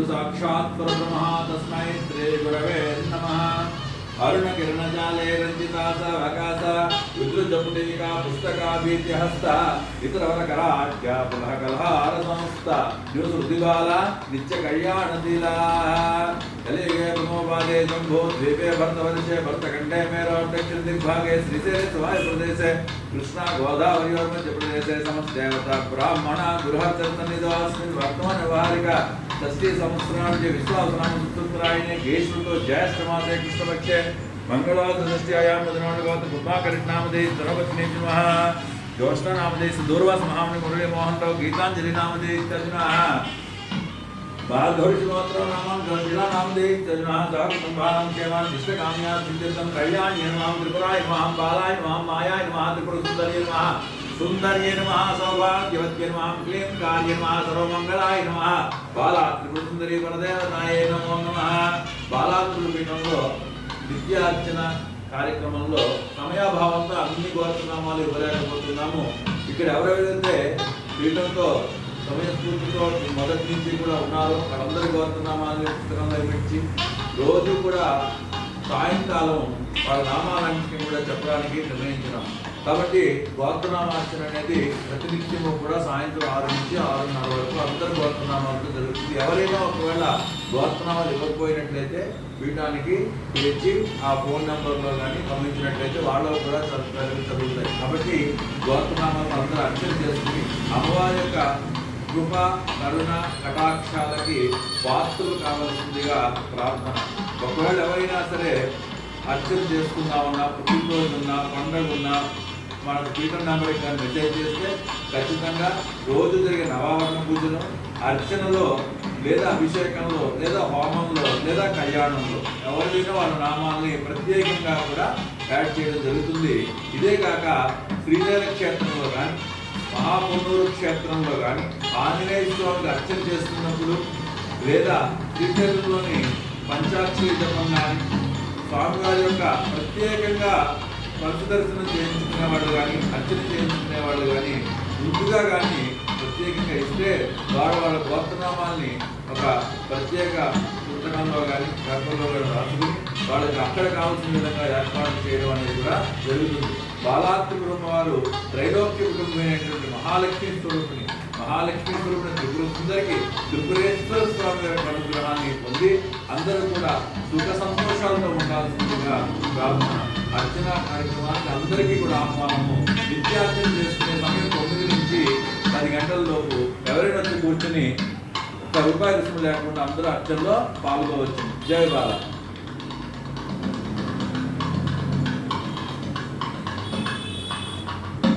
साक्षात् परब्रह्म तस्मै श्री गुरवे नमः। अरुण किरणजाले रंजिता सवकाश विद्रुजपुटिका पुस्तकाभीत्यहस्त इतरवरकराढ्या पुनः कलहार संस्थ दिवसृतिबाल नित्य कल्याणशीला कलियुगे ब्रह्मोपादे शंभो द्वीपे भरतवर्षे भरतखंडे मेरो दक्षिण दिग्भागे श्रीशैल वायुप्रदेशे कृष्णा गोदावरी मध्यप्रदेशे समस्तेवता ब्राह्मण गृहचर्तनिदोऽस्मिन् वर्तमान व्यवहारिका षष्ठी संवत्सराणि विश्वासनाम सुत्तरायणे ज्येष्ठो ज्येष्ठमासे कृष्णपक्षे मंगलवासषष्ट्यायां मदनोगत पुष्पाकरिष्णामदे धनपत्नी नमः ज्योष्णा नामदे दूरवास महामुनि मुरली मोहन राव गीतांजलि नामदे तजुनः बालधौरिश्रोत्र नामं जिला नामदे तजुनः सह कुटुंबानां केवान इष्टकाम्या सिद्ध्यर्थं कल्याण्ये नमः त्रिपुराय नमः बालाय नमः मायाय नमः त्रिपुर सुंदरी नमः सुंदर्ये नमः सौभाग्यवत्ये नमः क्लींकार्ये नमः सर्वमंगलाय नमः बाला त्रिपुर सुंदरी वरदेवताये नमो नमः बाला त्रिपीठंలో విద్యార్చన కార్యక్రమంలో సమయాభావంతో అన్ని గోత్రనామాలు ఇవ్వలేకపోతున్నాము. ఇక్కడ ఎవరెవరైతే పీఠంతో సమయస్ఫూర్తితో మొదటి నుంచి కూడా ఉన్నారో వాళ్ళందరి గోత్రనామాలను పుస్తకంలో పెట్టి రోజు కూడా సాయంకాలం వాళ్ళ నామాలన్నింటినీ కూడా చెప్పడానికి నిర్ణయించినాం. కాబట్టి గోత్రనామార్చన అనేది ప్రతినిత్యము కూడా సాయంత్రం 6 నుంచి 6:30 వరకు అందరి గోత్రనామాలతో జరుగుతుంది. ఎవరైనా ఒకవేళ గోత్రనామాలు ఇవ్వకపోయినట్లయితే పీఠానికి పిలిచి ఆ ఫోన్ నెంబర్లో కానీ పంపించినట్లయితే వాళ్ళకు కూడా జరుగుతాయి. కాబట్టి గోత్రనామాలను అందరూ అర్చన చేసుకుని అమ్మవారి యొక్క కృప కరుణ కటాక్షాలకి పాత్రలు కావాల్సిందిగా ప్రార్థన. ఒకవేళ ఎవరైనా సరే అర్చన చేసుకుందామన్నా పుట్టినరోజు ఉన్నా పండుగ ఉన్నా మనకు పీఠం నెంబర్కి కానీ మెసేజ్ చేస్తే ఖచ్చితంగా రోజు జరిగే నవావరణ పూజలు అర్చనలో లేదా అభిషేకంలో లేదా హోమంలో లేదా కళ్యాణంలో ఎవరైనా వాళ్ళ నామాల్ని ప్రత్యేకంగా కూడా యాడ్ చేయడం జరుగుతుంది. ఇదే కాక శ్రీశైల క్షేత్రంలో కానీ మహాపున్నూరు క్షేత్రంలో కానీ ఆంజనేయ స్వామికి అర్చన చేస్తున్నప్పుడు లేదా శ్రీశైలంలోని పంచాక్షరి జపం కానీ స్వామివారి యొక్క ప్రత్యేకంగా దర్శనం చేయించుకునే వాళ్ళు కానీ అర్చన చేయించుకునే వాళ్ళు కానీ ముందుగా కానీ ప్రత్యేకంగా ఇస్తే వాళ్ళ గోత్రనామాల్ని ఒక ప్రత్యేక పుస్తకంలో కానీ పేపర్లో కానీ రాసుకుని వాళ్ళకి అక్కడ కావాల్సిన విధంగా ఏర్పాటు చేయడం అనేది కూడా జరుగుతుంది. బాలాత్రిపురమ్మ వారు త్రైలోక్య కుటుంబమైనటువంటి మహాలక్ష్మీ స్వరూపిణి త్రిపుర సుందరికి త్రిపురేశ్వర స్వామి యొక్క అనుగ్రహాన్ని పొంది అందరూ కూడా సుఖ సంతోషాలతో ఉండాల్సిందిగా ప్రార్థన. అర్చన కార్యక్రమానికి అందరికీ కూడా ఆహ్వానము. విద్యార్చన చేసుకునే సమయం 9 నుంచి 10 గంటల లోపు ఎవరైనా వచ్చి కూర్చొని ₹1 రుసుము లేకుండా అందరూ అర్చనలో పాల్గొవచ్చు. జై బాల.